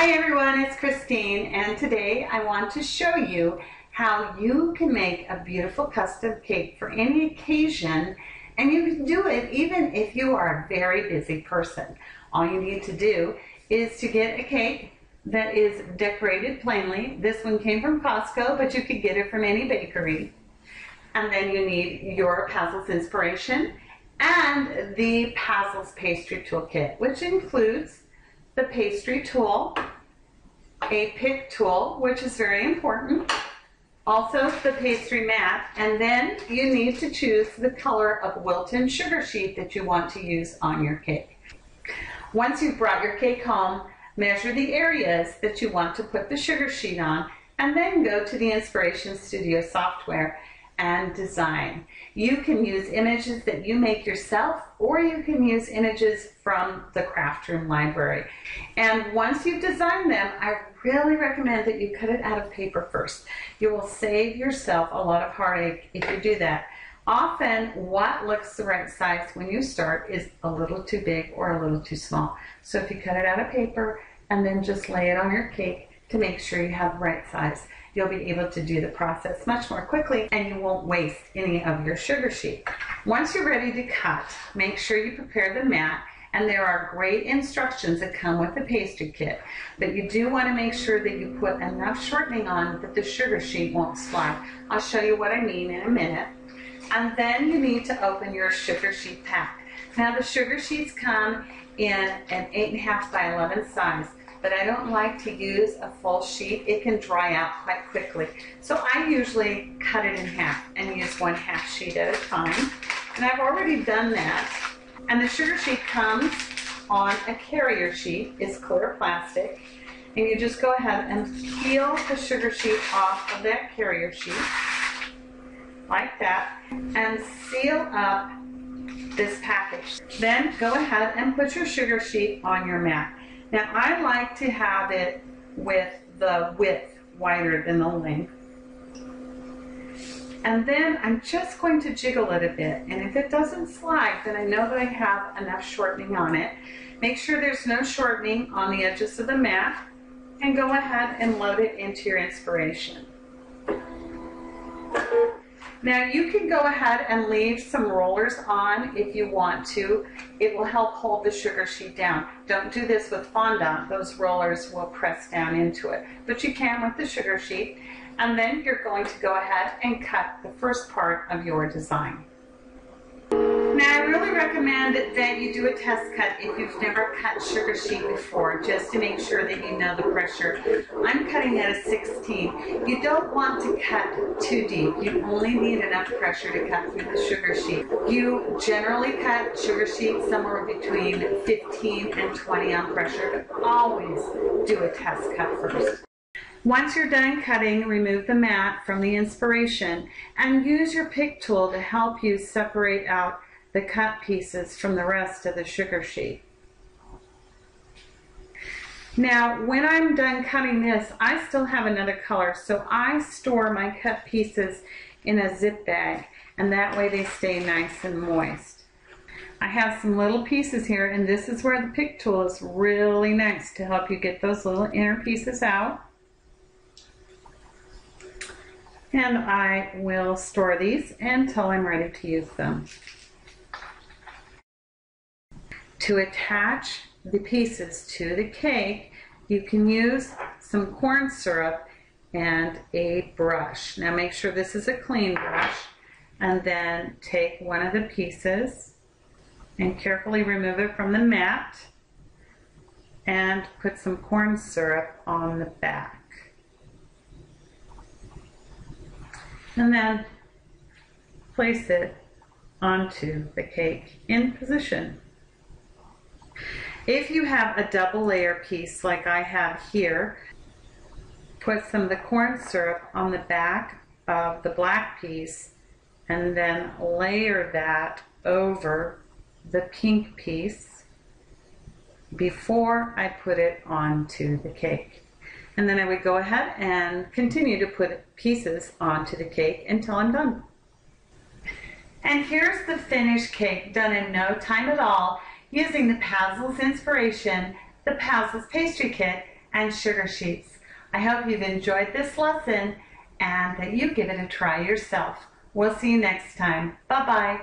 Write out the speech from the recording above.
Hi everyone, it's Christine, and today I want to show you how you can make a beautiful custom cake for any occasion, and you can do it even if you are a very busy person. All you need to do is to get a cake that is decorated plainly. This one came from Costco, but you could get it from any bakery. And then you need your Pazzles Inspiration and the Pazzles Pastry Toolkit, which includes the pastry tool, a pick tool, which is very important, also the pastry mat, and then you need to choose the color of Wilton sugar sheet that you want to use on your cake. Once you've brought your cake home, measure the areas that you want to put the sugar sheet on, and then go to the Inspiration Studio software and design. You can use images that you make yourself, or you can use images from the craft room library. And once you've designed them, I really recommend that you cut it out of paper first. You will save yourself a lot of heartache if you do that. Often what looks the right size when you start is a little too big or a little too small. So if you cut it out of paper and then just lay it on your cake to make sure you have the right size, you'll be able to do the process much more quickly and you won't waste any of your sugar sheet. Once you're ready to cut, make sure you prepare the mat, and there are great instructions that come with the pastry kit, but you do want to make sure that you put enough shortening on that the sugar sheet won't slide. I'll show you what I mean in a minute. And then you need to open your sugar sheet pack. Now the sugar sheets come in an 8.5 by 11 size, but I don't like to use a full sheet. It can dry out quite quickly. So I usually cut it in half and use 1/2 sheet at a time. And I've already done that. And the sugar sheet comes on a carrier sheet. It's clear plastic. And you just go ahead and peel the sugar sheet off of that carrier sheet, like that, and seal up this package. Then go ahead and put your sugar sheet on your mat. Now I like to have it with the width wider than the length. And then I'm just going to jiggle it a bit, and if it doesn't slide, then I know that I have enough shortening on it. Make sure there's no shortening on the edges of the mat, and go ahead and load it into your Inspiration. Now you can go ahead and leave some rollers on if you want to. It will help hold the sugar sheet down. Don't do this with fondant. Those rollers will press down into it. But you can with the sugar sheet. And then you're going to go ahead and cut the first part of your design. Now I really recommend that you do a test cut if you've never cut sugar sheet before, just to make sure that you know the pressure. I'm cutting at a 16. You don't want to cut too deep. You only need enough pressure to cut through the sugar sheet. You generally cut sugar sheets somewhere between 15 and 20 on pressure, but always do a test cut first. Once you're done cutting, remove the mat from the Inspiration and use your pick tool to help you separate out the cut pieces from the rest of the sugar sheet. Now, when I'm done cutting this, I still have another color, so I store my cut pieces in a zip bag, and that way they stay nice and moist. I have some little pieces here, and this is where the pick tool is really nice to help you get those little inner pieces out. And I will store these until I'm ready to use them. To attach the pieces to the cake, you can use some corn syrup and a brush. Now make sure this is a clean brush, and then take one of the pieces and carefully remove it from the mat and put some corn syrup on the back. And then place it onto the cake in position. If you have a double layer piece like I have here, put some of the corn syrup on the back of the black piece and then layer that over the pink piece before I put it onto the cake. And then I would go ahead and continue to put pieces onto the cake until I'm done. And here's the finished cake, done in no time at all, using the Pazzles Inspiration, the Pazzles Pastry Kit, and sugar sheets. I hope you've enjoyed this lesson and that you give it a try yourself. We'll see you next time. Bye-bye.